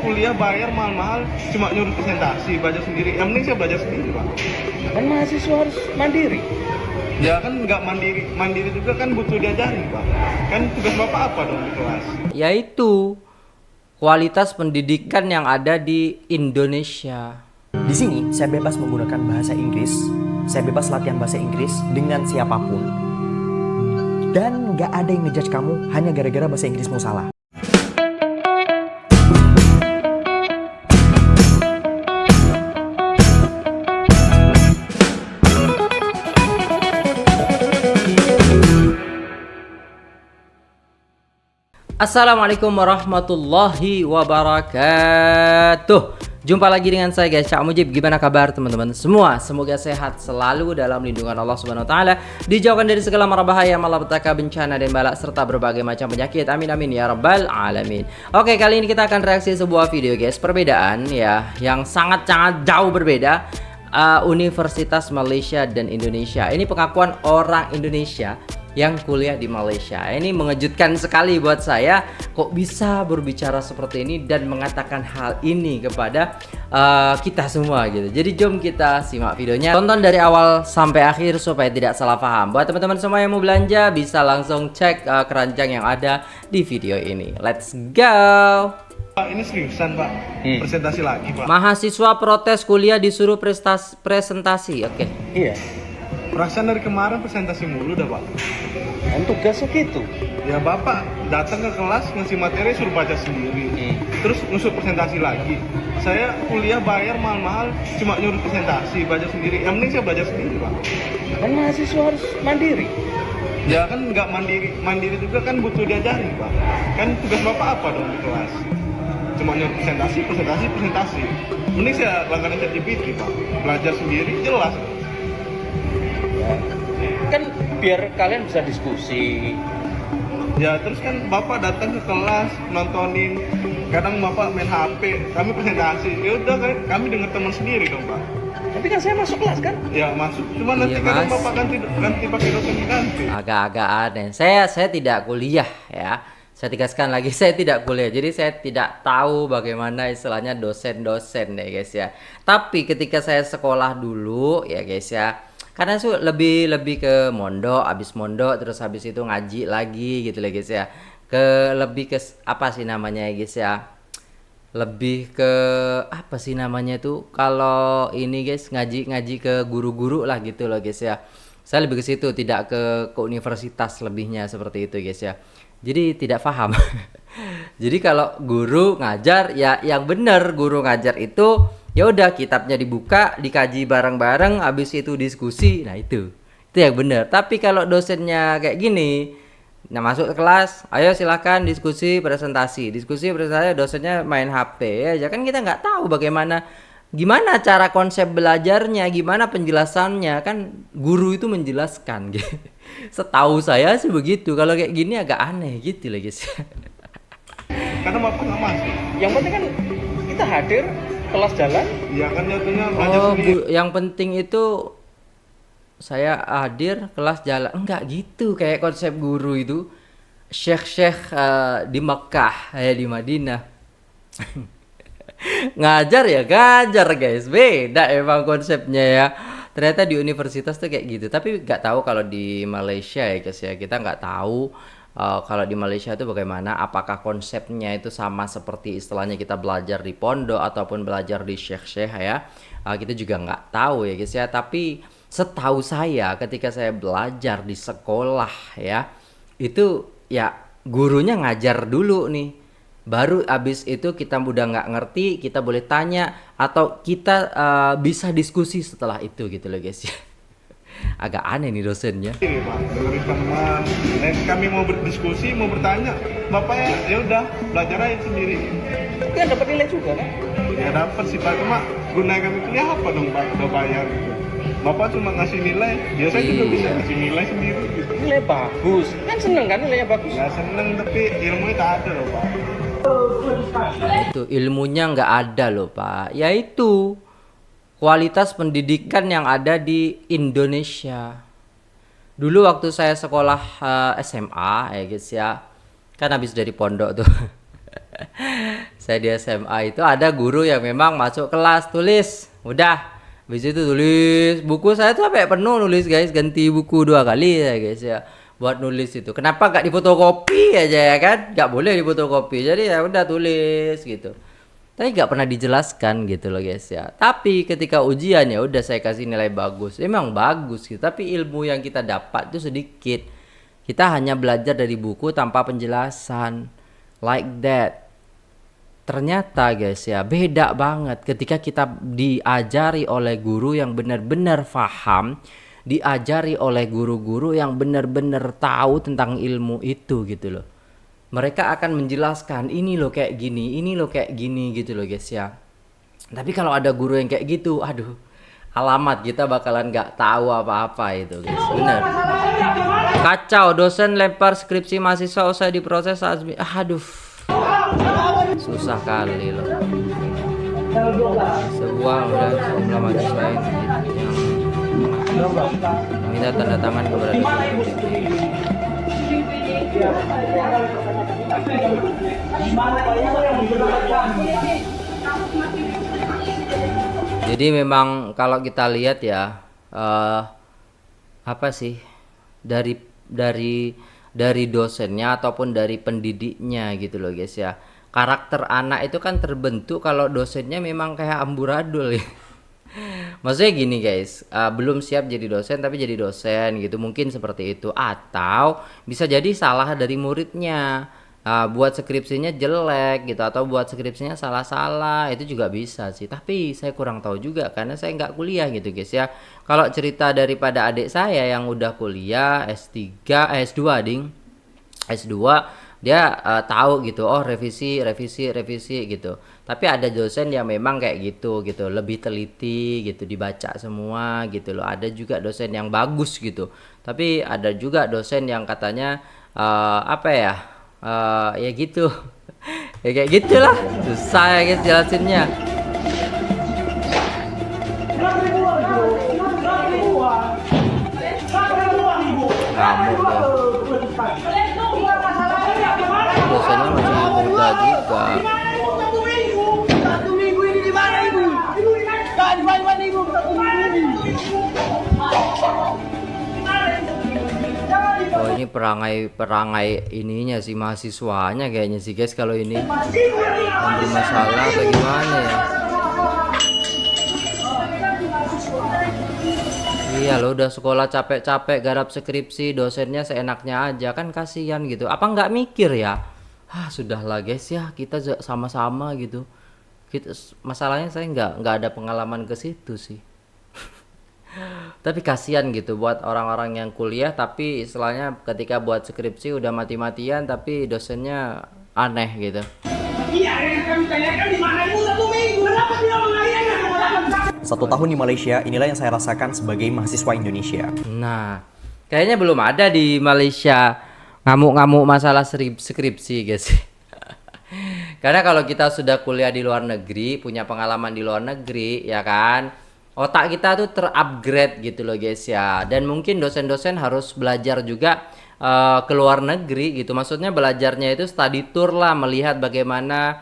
kuliah bayar mahal-mahal cuma nyuruh presentasi, belajar sendiri. Yang penting saya belajar sendiri, Pak. Kan mahasiswa harus mandiri. Ya kan nggak mandiri, mandiri juga kan butuh diajarin, Pak. Kan tugas Bapak apa dong di kelas? Yaitu kualitas pendidikan yang ada di Indonesia. Di sini saya bebas menggunakan bahasa Inggris, saya bebas latihan bahasa Inggris dengan siapapun. Dan nggak ada yang ngejudge kamu hanya gara-gara bahasa Inggrismu salah. Assalamualaikum warahmatullahi wabarakatuh. Jumpa lagi dengan saya guys, Cak Mujib. Gimana kabar teman-teman semua? Semoga sehat selalu dalam lindungan Allah Subhanahu wa taala, dijauhkan dari segala mara bahaya, malapetaka, bencana dan balak serta berbagai macam penyakit. Amin amin ya rabbal alamin. Oke, kali ini kita akan reaksi sebuah video guys, perbedaan ya yang sangat-sangat jauh berbeda. Universitas Malaysia dan Indonesia. Ini pengakuan orang Indonesia yang kuliah di Malaysia. Ini mengejutkan sekali buat saya. Kok bisa berbicara seperti ini dan mengatakan hal ini kepada kita semua gitu. Jadi jom kita simak videonya. Tonton dari awal sampai akhir supaya tidak salah paham. Buat teman-teman semua yang mau belanja bisa langsung cek keranjang yang ada di video ini. Let's go. Pak, ini seriusan, Pak. Presentasi lagi, Pak. Mahasiswa protes kuliah disuruh presentasi. Oke. Iya. Perasaan dari kemarin presentasi mulu dah, Pak. Kan tugasnya gitu. Ya Bapak datang ke kelas ngasih materi suruh baca sendiri. Terus ngusut presentasi lagi. Saya kuliah bayar mahal-mahal cuma nyuruh presentasi, baca sendiri. Yang penting saya belajar sendiri, Pak. Kan mahasiswa harus mandiri. Ya kan nggak mandiri, mandiri juga kan butuh diajarin, Pak. Kan tugas Bapak apa dong di kelas? Cuma nyuruh presentasi. Mending saya langganan ChatGPT, Pak. Belajar sendiri jelas. Ya. Kan biar kalian bisa diskusi. Ya terus kan Bapak datang ke kelas nontonin, kadang Bapak main HP, kami presentasi. Ya udah kan kami dengar teman sendiri dong, Pak. Tapi kan saya masuk kelas kan? Ya masuk, cuma nanti Iya, kadang Mas. Bapak ganti pakai dosen ganti. Agak-agak aneh. Saya tidak kuliah ya. Saya tegaskan lagi, saya tidak kuliah. Jadi saya tidak tahu bagaimana istilahnya dosen-dosen ya guys ya. Tapi ketika saya sekolah dulu ya guys ya, karena itu lebih ke mondok, habis mondok terus habis itu ngaji lagi gitu lah guys ya. Lebih ke apa sih namanya ya guys ya? Lebih ke apa sih namanya itu? Kalau ini guys ngaji ke guru-guru lah gitu loh guys ya. Saya lebih ke situ, tidak ke universitas lebihnya seperti itu guys ya. Jadi tidak paham. Jadi kalau guru ngajar ya yang benar, guru ngajar itu ya udah kitabnya dibuka, dikaji bareng-bareng, habis itu diskusi. Nah itu yang benar. Tapi kalau dosennya kayak gini, nah masuk ke kelas, ayo silahkan diskusi presentasi, dosennya main HP ya kan kita nggak tahu gimana cara konsep belajarnya, gimana penjelasannya. Kan guru itu menjelaskan gitu. Setahu saya sih begitu. Kalau kayak gini agak aneh gitu lah guys. Karena Bapak nggak masuk. Yang penting kan kita hadir, kelas jalan. Ya kan jatuhnya belajar sendiri. Yang penting itu saya hadir, kelas jalan. Enggak gitu kayak konsep guru itu. Syekh di Mekah ya di Madinah. Ngajar ya ngajar guys, beda emang konsepnya ya. Ternyata di universitas tuh kayak gitu. Tapi nggak tahu kalau di Malaysia ya guys ya. Kita nggak tahu kalau di Malaysia itu bagaimana. Apakah konsepnya itu sama seperti istilahnya kita belajar di pondok ataupun belajar di syekh-syekh ya. Kita juga nggak tahu ya guys ya. Tapi setahu saya ketika saya belajar di sekolah ya, itu ya gurunya ngajar dulu nih. Baru abis itu kita udah nggak ngerti, kita boleh tanya atau kita bisa diskusi setelah itu gitu loh guys ya. Agak aneh nih dosennya. Ini, Pak, dengerin teman. Kami mau berdiskusi, mau bertanya, Bapak ya udah belajar aja sendiri. Tapi kan dapat nilai juga kan? Ya dapat sih Pak, cuma gunanya kami kuliah apa dong Pak, udah bayar gitu. Bapak cuma ngasih nilai, ya saya juga bisa ngasih nilai sendiri gitu. Nilai bagus. Kan seneng kan nilainya bagus? Ya seneng tapi ilmunya tak ada loh Pak. Itu ilmunya nggak ada loh Pak. Yaitu kualitas pendidikan yang ada di Indonesia. Dulu waktu saya sekolah SMA ya guys ya, kan habis dari pondok tuh. Saya di SMA itu ada guru yang memang masuk kelas tulis, udah. Habis itu tulis, buku saya tuh sampai penuh nulis guys, ganti buku 2 kali ya guys ya. Buat nulis itu. Kenapa nggak difotokopi aja ya kan? Nggak boleh difotokopi. Jadi ya udah tulis gitu. Tapi nggak pernah dijelaskan gitu loh guys ya. Tapi ketika ujian ya udah saya kasih nilai bagus. Emang bagus gitu. Tapi ilmu yang kita dapat itu sedikit. Kita hanya belajar dari buku tanpa penjelasan. Like that. Ternyata guys ya beda banget ketika kita diajari oleh guru yang benar-benar paham. Diajari oleh guru-guru yang benar-benar tahu tentang ilmu itu gitu loh. Mereka akan menjelaskan ini loh kayak gini, ini loh kayak gini gitu loh guys ya. Tapi kalau ada guru yang kayak gitu, aduh, alamat kita bakalan nggak tahu apa-apa itu guys. Bener. Kacau, dosen lempar skripsi mahasiswa usai diproses aduh, susah kali loh. Sebuah udah jumlah mahasiswa yang minta tanda tangan kepada dosen. Jadi memang kalau kita lihat ya apa sih dari dosennya ataupun dari pendidiknya gitu loh guys ya. Karakter anak itu kan terbentuk kalau dosennya memang kayak amburadul ya. Maksudnya gini guys, belum siap jadi dosen tapi jadi dosen gitu, mungkin seperti itu. Atau bisa jadi salah dari muridnya, buat skripsinya jelek gitu, atau buat skripsinya salah-salah, itu juga bisa sih. Tapi saya kurang tahu juga karena saya nggak kuliah gitu guys ya. Kalau cerita daripada adik saya yang udah kuliah S2 ding, S2 dia tahu gitu, oh revisi gitu. Tapi ada dosen yang memang kayak gitu lebih teliti gitu, dibaca semua gitu loh. Ada juga dosen yang bagus gitu, tapi ada juga dosen yang katanya apa ya, ya gitu. Ya kayak gitulah, susah ya guys jelasinnya. Ngamuk ya. Dosennya masih muda juga. Oh ini perangai ininya sih mahasiswanya kayaknya sih guys, kalau ini yang bermasalah atau gimana ya. Iya lo udah sekolah capek-capek garap skripsi, dosennya seenaknya aja, kan kasihan gitu. Apa nggak mikir ya? Sudahlah guys ya, kita sama-sama gitu. Masalahnya saya nggak ada pengalaman ke situ sih. Tapi kasihan gitu buat orang-orang yang kuliah tapi istilahnya ketika buat skripsi udah mati-matian tapi dosennya aneh gitu. 1 tahun di Malaysia, inilah yang saya rasakan sebagai mahasiswa Indonesia. Nah, kayaknya belum ada di Malaysia ngamuk-ngamuk masalah skripsi guys. Karena kalau kita sudah kuliah di luar negeri, punya pengalaman di luar negeri ya kan, otak kita tuh terupgrade gitu loh guys ya. Dan mungkin dosen-dosen harus belajar juga ke luar negeri gitu. Maksudnya belajarnya itu study tour lah, melihat bagaimana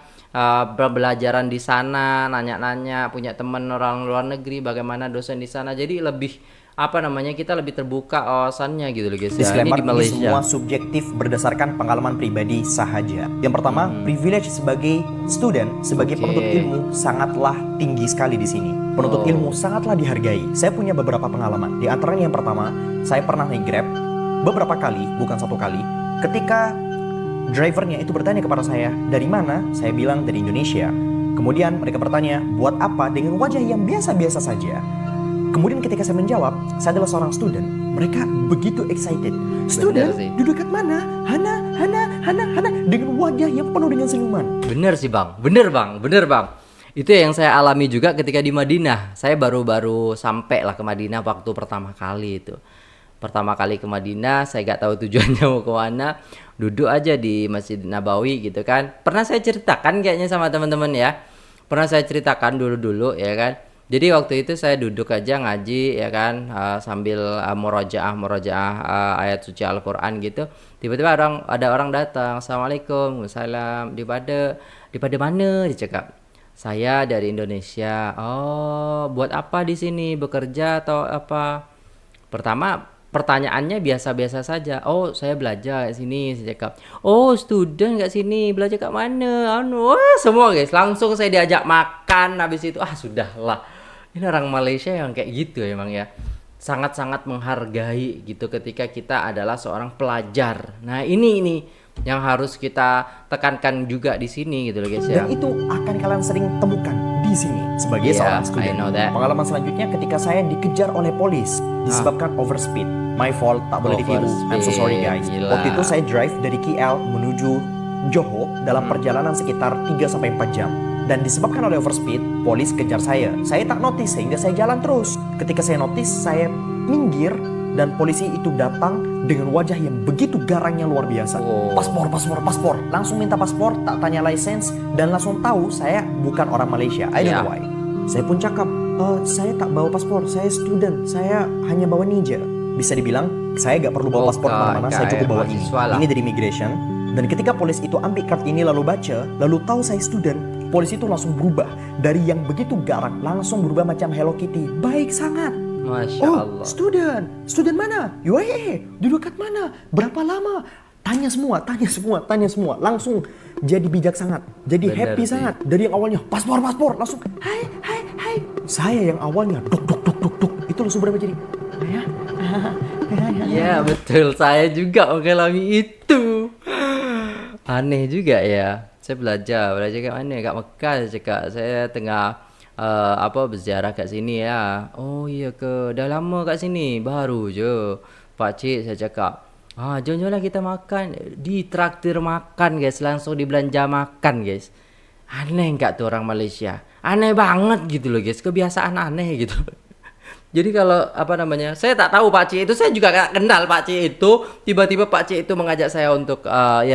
pembelajaran di sana, nanya-nanya, punya teman orang luar negeri, bagaimana dosen di sana. Jadi lebih kita lebih terbuka wawasannya gitu loh guys ya. Disclaimer, Ini di Malaysia. semua subjektif berdasarkan pengalaman pribadi sahaja. Yang pertama, privilege sebagai student, sebagai penuntut ilmu sangatlah tinggi sekali di sini. Penuntut ilmu sangatlah dihargai. Saya punya beberapa pengalaman. Di antaranya yang pertama, saya pernah naik Grab beberapa kali, bukan 1 kali. Ketika drivernya itu bertanya kepada saya, dari mana? Saya bilang dari Indonesia. Kemudian mereka bertanya, buat apa? Dengan wajah yang biasa-biasa saja. Kemudian ketika saya menjawab, saya adalah seorang student. Mereka begitu excited. Student, duduk dekat mana? Hana. Dengan wajah yang penuh dengan senyuman. Bener sih bang, bener bang. Itu yang saya alami juga ketika di Madinah. Saya baru sampai lah ke Madinah waktu pertama kali itu. Pertama kali ke Madinah, saya gak tahu tujuannya mau kemana. Duduk aja di Masjid Nabawi gitu kan. Pernah saya ceritakan kayaknya sama teman-teman ya. Pernah saya ceritakan dulu ya kan. Jadi waktu itu saya duduk aja ngaji ya kan, sambil murojaah ayat suci Al-Qur'an gitu. Tiba-tiba ada orang datang, "Assalamualaikum." "Waalaikumsalam." Di pada mana?" dicakap. "Saya dari Indonesia." "Oh, buat apa di sini? Bekerja atau apa?" Pertama pertanyaannya biasa-biasa saja. "Oh, saya belajar di sini." Saya cakap. "Oh, student kat sini. Belajar kat mana?" Wah, semua guys. Langsung saya diajak makan. Habis itu sudahlah. Ini orang Malaysia yang kayak gitu emang ya. Sangat-sangat menghargai gitu ketika kita adalah seorang pelajar. Nah, ini yang harus kita tekankan juga di sini gitu loh guys ya. Dan itu akan kalian sering temukan di sini sebagai Yeah, seorang I student. know that. Pengalaman selanjutnya ketika saya dikejar oleh polis disebabkan overspeed. My fault, tak boleh ditiru. I'm so sorry guys. Gila. Waktu itu saya drive dari KL menuju Johor dalam perjalanan sekitar 3-4 jam. Dan disebabkan oleh overspeed, polis kejar saya. Saya tak notice sehingga saya jalan terus. Ketika saya notice, saya minggir dan polisi itu datang dengan wajah yang begitu garangnya luar biasa. Oh. Paspor. Langsung minta paspor, tak tanya license, dan langsung tahu saya bukan orang Malaysia. I don't know why. Saya pun cakap, saya tak bawa paspor, saya student, saya hanya bawa Ninja. Bisa dibilang, saya gak perlu bawa paspor kemana-mana, saya cukup bawa ini. mahasiswa lah. Ini dari immigration. Dan ketika polis itu ambil card ini lalu baca, lalu tahu saya student, polis itu langsung berubah. Dari yang begitu garang, langsung berubah macam Hello Kitty. Baik sangat. Masya Oh, Allah. student mana? UAE, duduk kat mana? Berapa lama? Tanya semua. Langsung jadi bijak sangat, jadi Benar happy sih. sangat. Dari yang awalnya paspor, langsung hai. Saya yang awalnya duk, itu langsung berubah jadi ya. Iya betul, saya juga mengalami itu. Aneh juga ya. Saya belajar kat mana? Kat Mekah saya cakap. Saya tengah berziarah kat sini ya. "Oh iya ke? Dah lama kat sini?" "Baru je." "Pakcik," saya cakap, jom-jomlah kita makan." Ditraktir makan guys, langsung dibelanja makan guys. Aneh enggak tuh orang Malaysia? Aneh banget gitu loh guys, kebiasaan aneh gitu. Jadi kalau saya tak tahu pakcik itu, saya juga gak kenal pakcik itu. Tiba-tiba pakcik itu mengajak saya untuk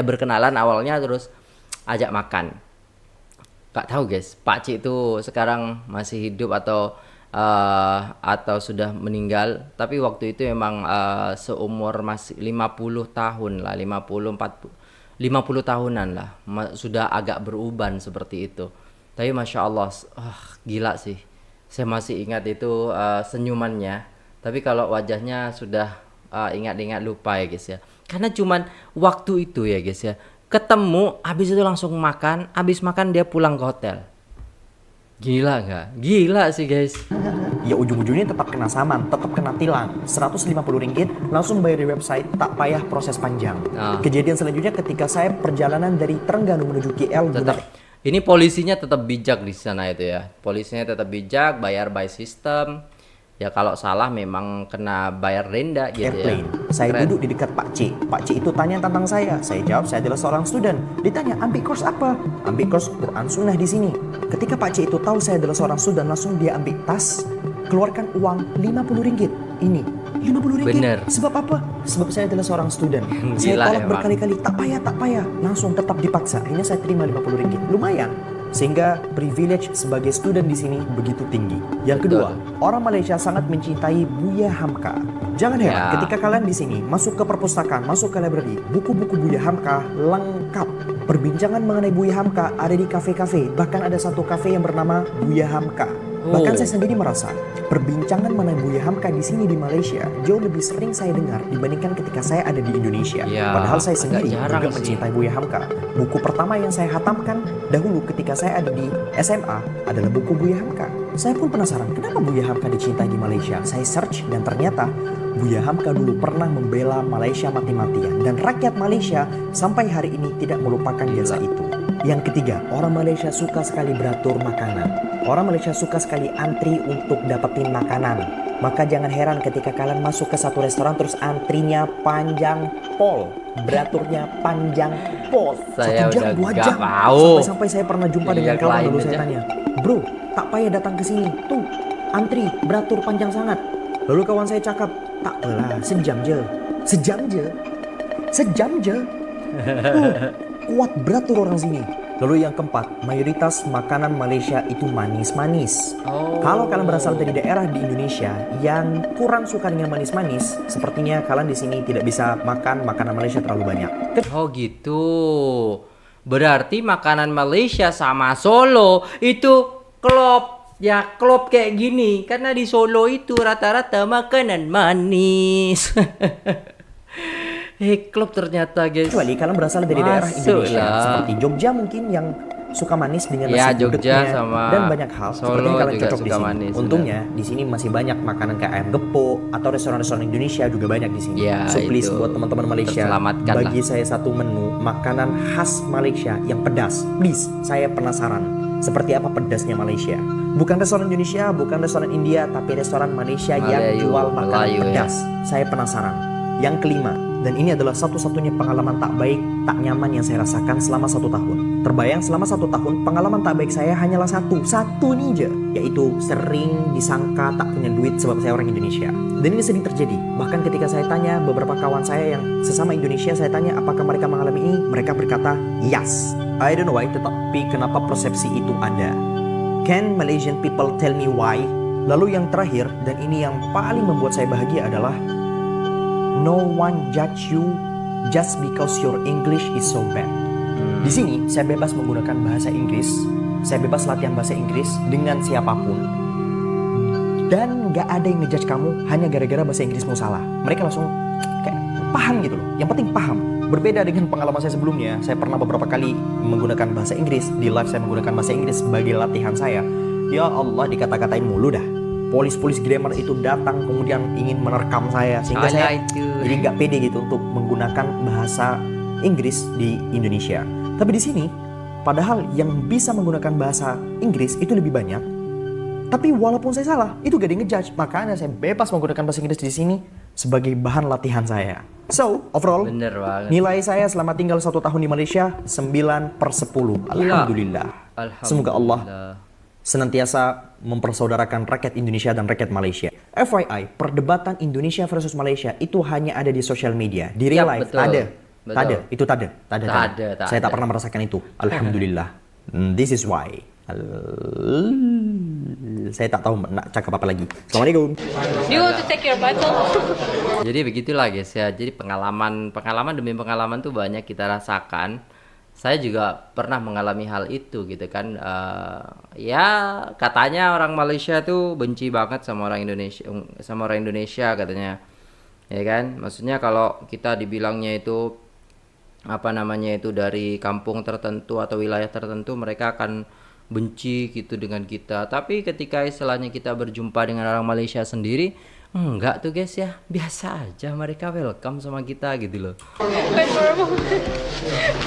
berkenalan awalnya, terus ajak makan. Gak tahu guys, pakcik itu sekarang masih hidup atau sudah meninggal. Tapi waktu itu memang seumur masih 50 tahun lah, 50 tahunan lah. Sudah agak beruban seperti itu. Tapi Masya Allah, gila sih. Saya masih ingat itu senyumannya. Tapi kalau wajahnya sudah ingat-ingat lupa ya guys ya. Karena cuman waktu itu ya guys ya. Ketemu, habis itu langsung makan. Habis makan dia pulang ke hotel. Gila nggak? Gila sih guys. Ya ujung-ujungnya tetap kena saman, tetap kena tilang. Rp150 langsung bayar di website, tak payah proses panjang. Kejadian selanjutnya ketika saya perjalanan dari Terengganu menuju KL. Ini polisinya tetap bijak di sana itu ya. Polisinya tetap bijak, bayar by system. Ya kalau salah memang kena bayar denda gitu Airplane. ya. Saya Keren. duduk di dekat Pak C. Pak C itu tanya tentang saya. Saya jawab saya adalah seorang student. Ditanya ambil course apa? Ambil course Quran Sunnah di sini. Ketika Pak C itu tahu saya adalah seorang student, langsung dia ambil tas, keluarkan uang RM50. Ini RM50. Bener. Sebab apa? Sebab saya adalah seorang student. Saya Gila tolak emang. berkali-kali, tak payah. Langsung tetap dipaksa. Akhirnya saya terima RM50. Lumayan. Sehingga privilege sebagai student di sini begitu tinggi. Yang kedua, orang Malaysia sangat mencintai Buya Hamka. Jangan heran Ya. ketika kalian di sini masuk ke perpustakaan, masuk ke library, buku-buku Buya Hamka lengkap. Perbincangan mengenai Buya Hamka ada di kafe-kafe. Bahkan ada satu kafe yang bernama Buya Hamka. Bahkan saya sendiri merasa perbincangan mengenai Buya Hamka di sini di Malaysia jauh lebih sering saya dengar dibandingkan ketika saya ada di Indonesia. Ya, Padahal saya agak sendiri jarang juga sih. mencintai Buya Hamka. Buku pertama yang saya hatamkan dahulu ketika saya ada di SMA adalah buku Buya Hamka. Saya pun penasaran kenapa Buya Hamka dicintai di Malaysia. Saya search dan ternyata Buya Hamka dulu pernah membela Malaysia mati-matian dan rakyat Malaysia sampai hari ini tidak melupakan jasa itu. Yang ketiga, orang Malaysia suka sekali beratur makanan. Orang Malaysia suka sekali antri untuk dapetin makanan. Maka jangan heran ketika kalian masuk ke satu restoran terus antrinya panjang pol. Beraturnya panjang pol. Saya 1 jam, udah 2 gak jam. mau. Sampai saya pernah jumpa Iya, dengan kawan klien lalu saya aja. tanya, "Bro, tak payah datang ke sini. Tuh, antri beratur panjang sangat." Lalu kawan saya cakap, "Tak apalah, sejam je." Sejam je? Kuat beratur orang sini. Lalu yang keempat, mayoritas makanan Malaysia itu manis-manis. Oh. Kalau kalian berasal dari daerah di Indonesia yang kurang suka dengan manis-manis, sepertinya kalian di sini tidak bisa makan makanan Malaysia terlalu banyak. Oh gitu. Berarti makanan Malaysia sama Solo itu klop. Ya klop kayak gini. Karena di Solo itu rata-rata makanan manis. Klop ternyata guys. Kecuali kalian berasal dari daerah Masuk Indonesia lah. seperti Jogja mungkin yang suka manis dengan Ya, nasi Jogja gudegnya sama dan banyak hal Solo sepertinya kalian juga cocok di suka sini. manis, Untungnya di sini masih banyak makanan kayak ayam gepuk atau restoran-restoran Indonesia juga banyak di sini. Ya, So please itu buat teman-teman Malaysia, terselamatkan bagi lah. saya satu menu makanan khas Malaysia yang pedas. Please, saya penasaran seperti apa pedasnya Malaysia. Bukan restoran Indonesia, bukan restoran India, tapi restoran Malaysia yang Melayu, jual makanan Melayu, ya. pedas. Saya penasaran. Yang kelima, dan ini adalah satu-satunya pengalaman tak baik, tak nyaman yang saya rasakan selama 1 tahun. Terbayang selama 1 tahun, pengalaman tak baik saya hanyalah satu nih aja, yaitu sering disangka tak punya duit sebab saya orang Indonesia. Dan ini sering terjadi. Bahkan ketika saya tanya beberapa kawan saya yang sesama Indonesia, saya tanya apakah mereka mengalami ini, mereka berkata yes. I don't know why, tetapi kenapa persepsi itu ada? Can Malaysian people tell me why? Lalu yang terakhir, dan ini yang paling membuat saya bahagia adalah no one judge you just because your English is so bad. Di sini saya bebas menggunakan bahasa Inggris, saya bebas latihan bahasa Inggris dengan siapapun, dan gak ada yang ngejudge kamu hanya gara-gara bahasa Inggrismu salah. Mereka langsung kayak paham gitu loh. Yang penting paham. Berbeda dengan pengalaman saya sebelumnya, saya pernah beberapa kali menggunakan bahasa Inggris di live, saya menggunakan bahasa Inggris sebagai latihan saya. Ya Allah, dikata-katain mulu dah. Polis-polis grammar itu datang kemudian ingin menerkam saya sehingga saya jadi nggak pede gitu untuk menggunakan bahasa Inggris di Indonesia. Tapi di sini, padahal yang bisa menggunakan bahasa Inggris itu lebih banyak. Tapi walaupun saya salah, itu gak ada yang ngejudge. Makanya saya bebas menggunakan bahasa Inggris di sini sebagai bahan latihan saya. So, overall, Bener banget. nilai saya selama tinggal 1 tahun di Malaysia 9/10. Alhamdulillah. Semoga Allah senantiasa mempersaudarakan rakyat Indonesia dan rakyat Malaysia. FYI, perdebatan Indonesia versus Malaysia itu hanya ada di sosial media. Di real Yap, life, betul. tak ada. Betul. Tak ada. Itu tak ada. Tak ada. Tak ada, tak Saya tak ada. pernah merasakan itu. Alhamdulillah. This is why. Saya tak tahu nak cakap apa lagi. Assalamualaikum. Do you want to take your bottle? Jadi begitulah guys ya. Jadi pengalaman demi pengalaman tuh banyak kita rasakan. Saya juga pernah mengalami hal itu gitu kan. Ya katanya orang Malaysia tuh benci banget sama orang Indonesia katanya. Ya kan? Maksudnya kalau kita dibilangnya itu apa namanya itu dari kampung tertentu atau wilayah tertentu, mereka akan benci gitu dengan kita. Tapi ketika istilahnya kita berjumpa dengan orang Malaysia sendiri, enggak tuh guys ya, biasa aja, mereka welcome sama kita gitu loh.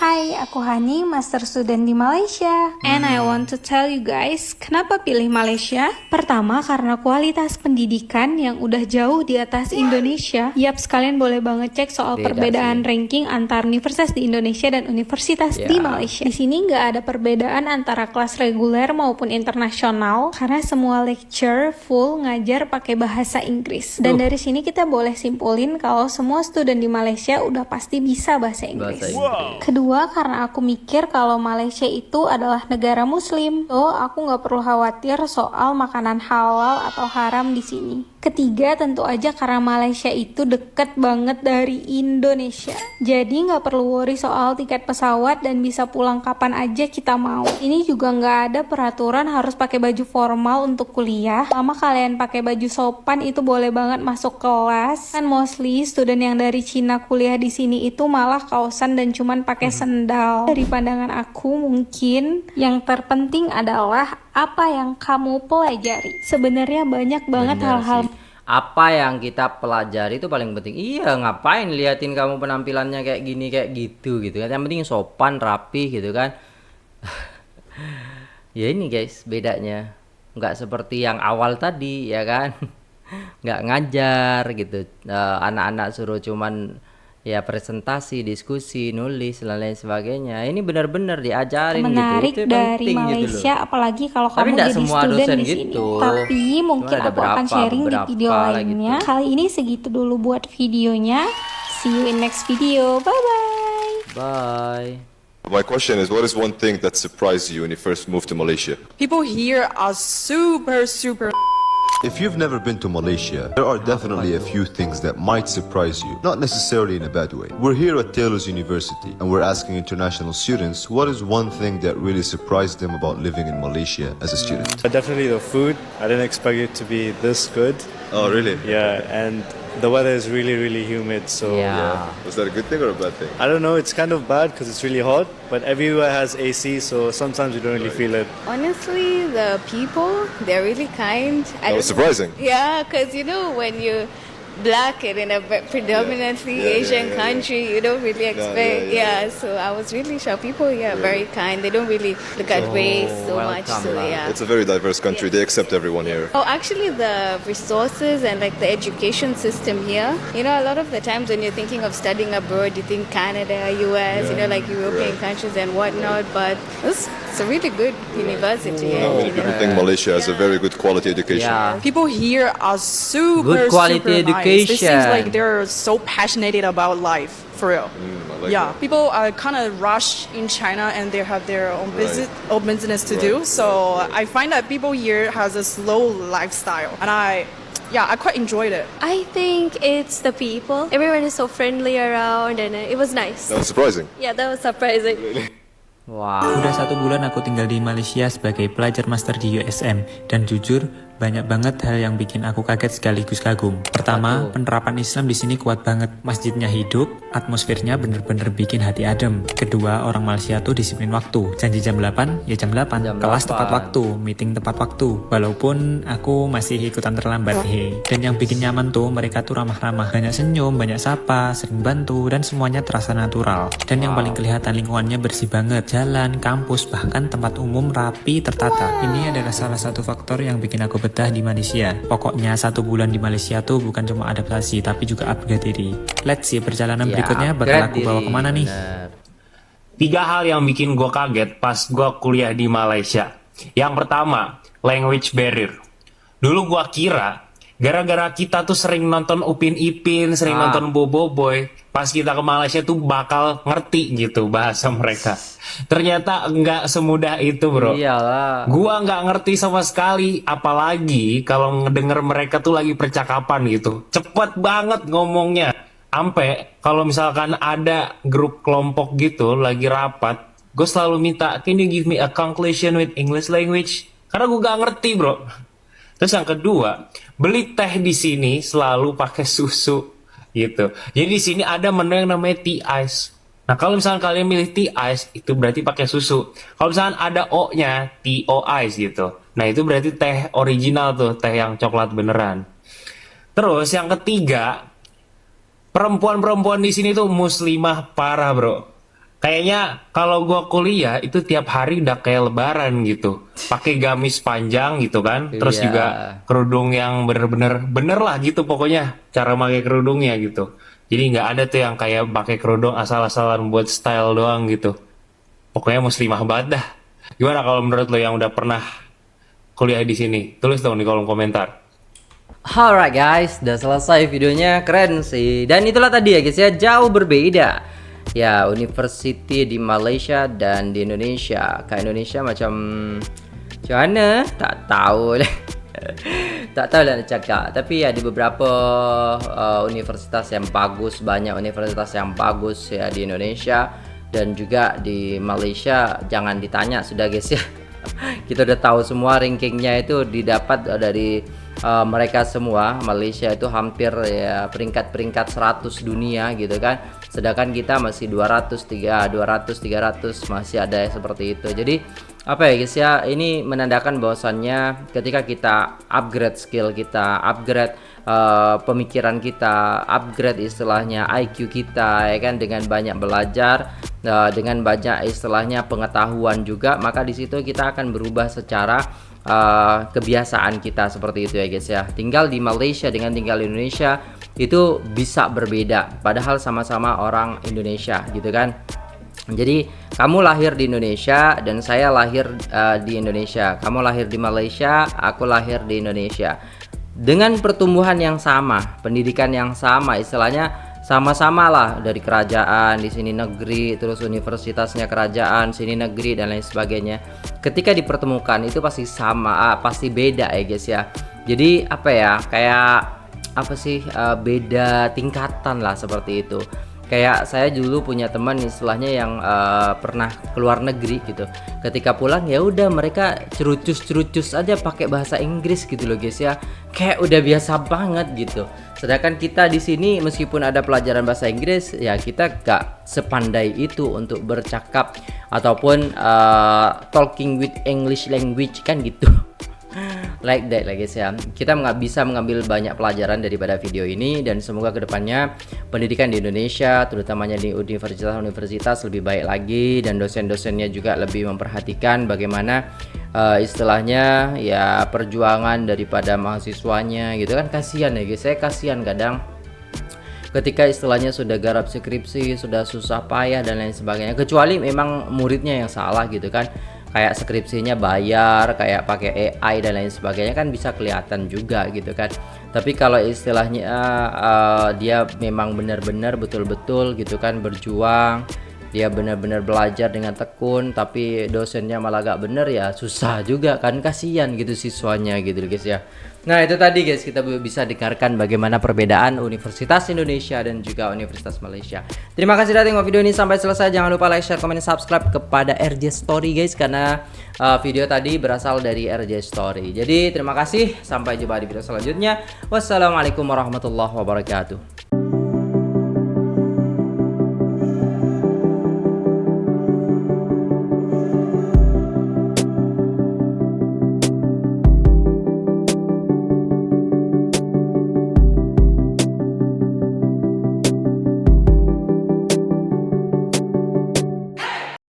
Hai, aku Hani, master student di Malaysia. And I want to tell you guys, kenapa pilih Malaysia? Pertama, karena kualitas pendidikan yang udah jauh di atas Indonesia. Yap, sekalian boleh banget cek soal Beda perbedaan sih. ranking antar universitas di Indonesia dan universitas di Ya. Malaysia. Di sini nggak ada perbedaan antara kelas reguler maupun internasional, karena semua lecture full ngajar pakai bahasa Inggris. Dan dari sini kita boleh simpulin kalau semua student di Malaysia udah pasti bisa bahasa Inggris. Bahasa Inggris. Kedua, karena aku mikir kalau Malaysia itu adalah negara Muslim, so aku nggak perlu khawatir soal makanan halal atau haram di sini. Ketiga, tentu aja karena Malaysia itu deket banget dari Indonesia, jadi nggak perlu worry soal tiket pesawat dan bisa pulang kapan aja kita mau. Ini juga nggak ada peraturan harus pakai baju formal untuk kuliah. Selama kalian pakai baju sopan itu boleh banget masuk kelas. Kan mostly student yang dari Cina kuliah di sini itu malah kaosan dan cuman pakai sendal. Dari pandangan aku mungkin yang terpenting adalah apa yang kamu pelajari. Sebenarnya banyak banget Bener hal-hal sih. Apa yang kita pelajari itu paling penting. Iya, ngapain liatin kamu penampilannya kayak gini kayak gitu kan. Yang penting sopan, rapi gitu kan. Ya ini guys bedanya. Nggak seperti yang awal tadi ya kan. Nggak ngajar gitu. Anak-anak suruh cuman ya presentasi, diskusi, nulis dan lain sebagainya. Ini benar-benar diajarin menarik gitu. Itu dari penting Malaysia, gitu loh. apalagi kalau Tapi kamu nggak jadi semua student dosen di sini. gitu. Tapi mungkin Cuma ada aku akan sharing di beberapa video lah lainnya. gitu. Kali ini segitu dulu buat videonya. See you in next video. Bye bye. Bye. My question is, what is one thing that surprised you when you first moved to Malaysia? People here are super If you've never been to Malaysia, there are definitely a few things that might surprise you, not necessarily in a bad way. We're here at Taylor's University, and we're asking international students what is one thing that really surprised them about living in Malaysia as a student. Definitely the food. I didn't expect it to be this good. Oh, really? Yeah, and the weather is really humid, so Yeah. Was that a good thing or a bad thing? I don't know, it's kind of bad because it's really hot, but everywhere has AC, so sometimes you don't really feel it. Honestly, the people, they're really kind. That was surprising. Yeah, because you know, when you black and in a predominantly Asian country, you don't really expect. So I was really shocked. People here are very kind. They don't really look at race so much. welcome, So yeah. It's a very diverse country. They accept everyone here. Oh, actually, the resources and like the education system here. You know, a lot of the times when you're thinking of studying abroad, you think Canada, US, you know, like European countries and whatnot. But it's a really good university. Not many people think Malaysia has a very good quality education. Yeah. People here are super Good quality super nice. It education. seems like they're so passionate about life, for real. I like Yeah, that. people are kind of rush in China and they have their own business to do. So I find that people here has a slow lifestyle, and I quite enjoyed it. I think it's the people. Everyone is so friendly around and it was nice. That was surprising. Yeah, that was surprising. Wow. Udah 1 bulan aku tinggal di Malaysia sebagai pelajar master di USM, dan jujur banyak banget hal yang bikin aku kaget sekaligus kagum. Pertama, penerapan Islam di sini kuat banget. Masjidnya hidup, atmosfernya bener-bener bikin hati adem. Kedua, orang Malaysia tuh disiplin waktu. Janji jam 8, ya jam 8. Jam Kelas 8. tepat waktu, meeting tepat waktu. Walaupun aku masih ikutan terlambat, Dan yang bikin nyaman tuh mereka tuh ramah-ramah. Banyak senyum, banyak sapa, sering bantu, dan semuanya terasa natural. Dan yang paling kelihatan lingkungannya bersih banget. Jalan, kampus, bahkan tempat umum rapi, tertata. Ini adalah salah satu faktor yang bikin aku betah di Malaysia. Pokoknya 1 bulan di Malaysia tuh bukan cuma adaptasi, tapi juga upgrade diri. Let's see perjalanan berikutnya bakal aku bawa kemana nih. Bener. 3 hal yang bikin gue kaget pas gue kuliah di Malaysia. Yang pertama, language barrier. Dulu gue kira gara-gara kita tuh sering nonton Upin Ipin, sering nonton Bobo Boy, pas kita ke Malaysia tuh bakal ngerti gitu bahasa mereka. Ternyata nggak semudah itu, bro. Iyalah. Gua nggak ngerti sama sekali, apalagi kalau ngedenger mereka tuh lagi percakapan gitu. Cepet banget ngomongnya. Ampe kalau misalkan ada grup kelompok gitu lagi rapat, gue selalu minta, can you give me a conclusion with English language? Karena gue nggak ngerti, bro. Terus yang kedua, beli teh di sini selalu pakai susu gitu. Jadi di sini ada menu yang namanya tea ice. Nah, kalau misalkan kalian milih tea ice, itu berarti pakai susu. Kalau misalkan ada O-nya, TO ice gitu. Nah, itu berarti teh original tuh, teh yang coklat beneran. Terus yang ketiga, perempuan-perempuan di sini tuh muslimah parah, bro. Kayaknya kalau gua kuliah itu tiap hari udah kayak lebaran gitu. Pakai gamis panjang gitu kan. Terus juga kerudung yang bener lah gitu pokoknya cara pakai kerudungnya gitu. Jadi nggak ada tuh yang kayak pakai kerudung asal-asalan buat style doang gitu. Pokoknya muslimah banget dah. Gimana kalau menurut lo yang udah pernah kuliah di sini? Tulis dong di kolom komentar. Alright guys, udah selesai videonya, keren sih. Dan itulah tadi ya guys ya, jauh berbeda. Ya, university di Malaysia dan di Indonesia. Kayak Indonesia macam mana? Tak tahu lah. Tak tahu lah nak cakap. Tapi ya di beberapa universitas yang bagus, banyak universitas yang bagus ya di Indonesia dan juga di Malaysia. Jangan ditanya sudah guys ya. Kita udah tahu semua rankingnya itu didapat dari mereka semua. Malaysia itu hampir ya peringkat 100 dunia gitu kan. Sedangkan kita masih 200, 300 masih ada seperti itu. Jadi apa ya guys ya, ini menandakan bahwasannya ketika kita upgrade skill kita, upgrade pemikiran kita, upgrade istilahnya IQ kita ya kan, dengan banyak belajar, dengan banyak istilahnya pengetahuan juga, maka di situ kita akan berubah secara kebiasaan kita seperti itu ya guys ya. Tinggal di Malaysia dengan tinggal di Indonesia itu bisa berbeda, padahal sama-sama orang Indonesia gitu kan. Jadi kamu lahir di Indonesia dan saya lahir di Indonesia. Kamu lahir di Malaysia, aku lahir di Indonesia. Dengan pertumbuhan yang sama, pendidikan yang sama, istilahnya sama-sama lah, dari kerajaan di sini negeri, terus universitasnya kerajaan, sini negeri dan lain sebagainya. Ketika dipertemukan itu pasti sama, pasti beda ya guys ya. Jadi apa ya, kayak apa sih, beda tingkatan lah seperti itu. Kayak saya dulu punya teman istilahnya yang pernah keluar negeri gitu. Ketika pulang ya udah mereka cerucus aja pakai bahasa Inggris gitu loh guys ya. Kayak udah biasa banget gitu. Sedangkan kita di sini meskipun ada pelajaran bahasa Inggris ya kita gak sepandai itu untuk bercakap ataupun talking with English language kan gitu. Like that lah guys ya. Kita bisa mengambil banyak pelajaran daripada video ini, dan semoga kedepannya pendidikan di Indonesia terutamanya di universitas lebih baik lagi, dan dosen-dosennya juga lebih memperhatikan bagaimana istilahnya ya perjuangan daripada mahasiswanya gitu kan. Kasihan ya guys, saya kasihan kadang ketika istilahnya sudah garap skripsi, sudah susah payah dan lain sebagainya, kecuali memang muridnya yang salah gitu kan. Kayak skripsinya bayar, kayak pakai AI dan lain sebagainya kan bisa kelihatan juga gitu kan. Tapi kalau istilahnya dia memang benar-benar betul-betul gitu kan berjuang, dia benar-benar belajar dengan tekun, tapi dosennya malah gak bener ya susah juga kan, kasihan gitu siswanya gitu guys ya. Nah itu tadi guys, kita bisa dengarkan bagaimana perbedaan Universitas Indonesia dan juga Universitas Malaysia. Terima kasih sudah tengok video ini sampai selesai. Jangan lupa like, share, komen, subscribe kepada RJ Story guys, karena video tadi berasal dari RJ Story. Jadi terima kasih, sampai jumpa di video selanjutnya. Wassalamualaikum warahmatullahi wabarakatuh.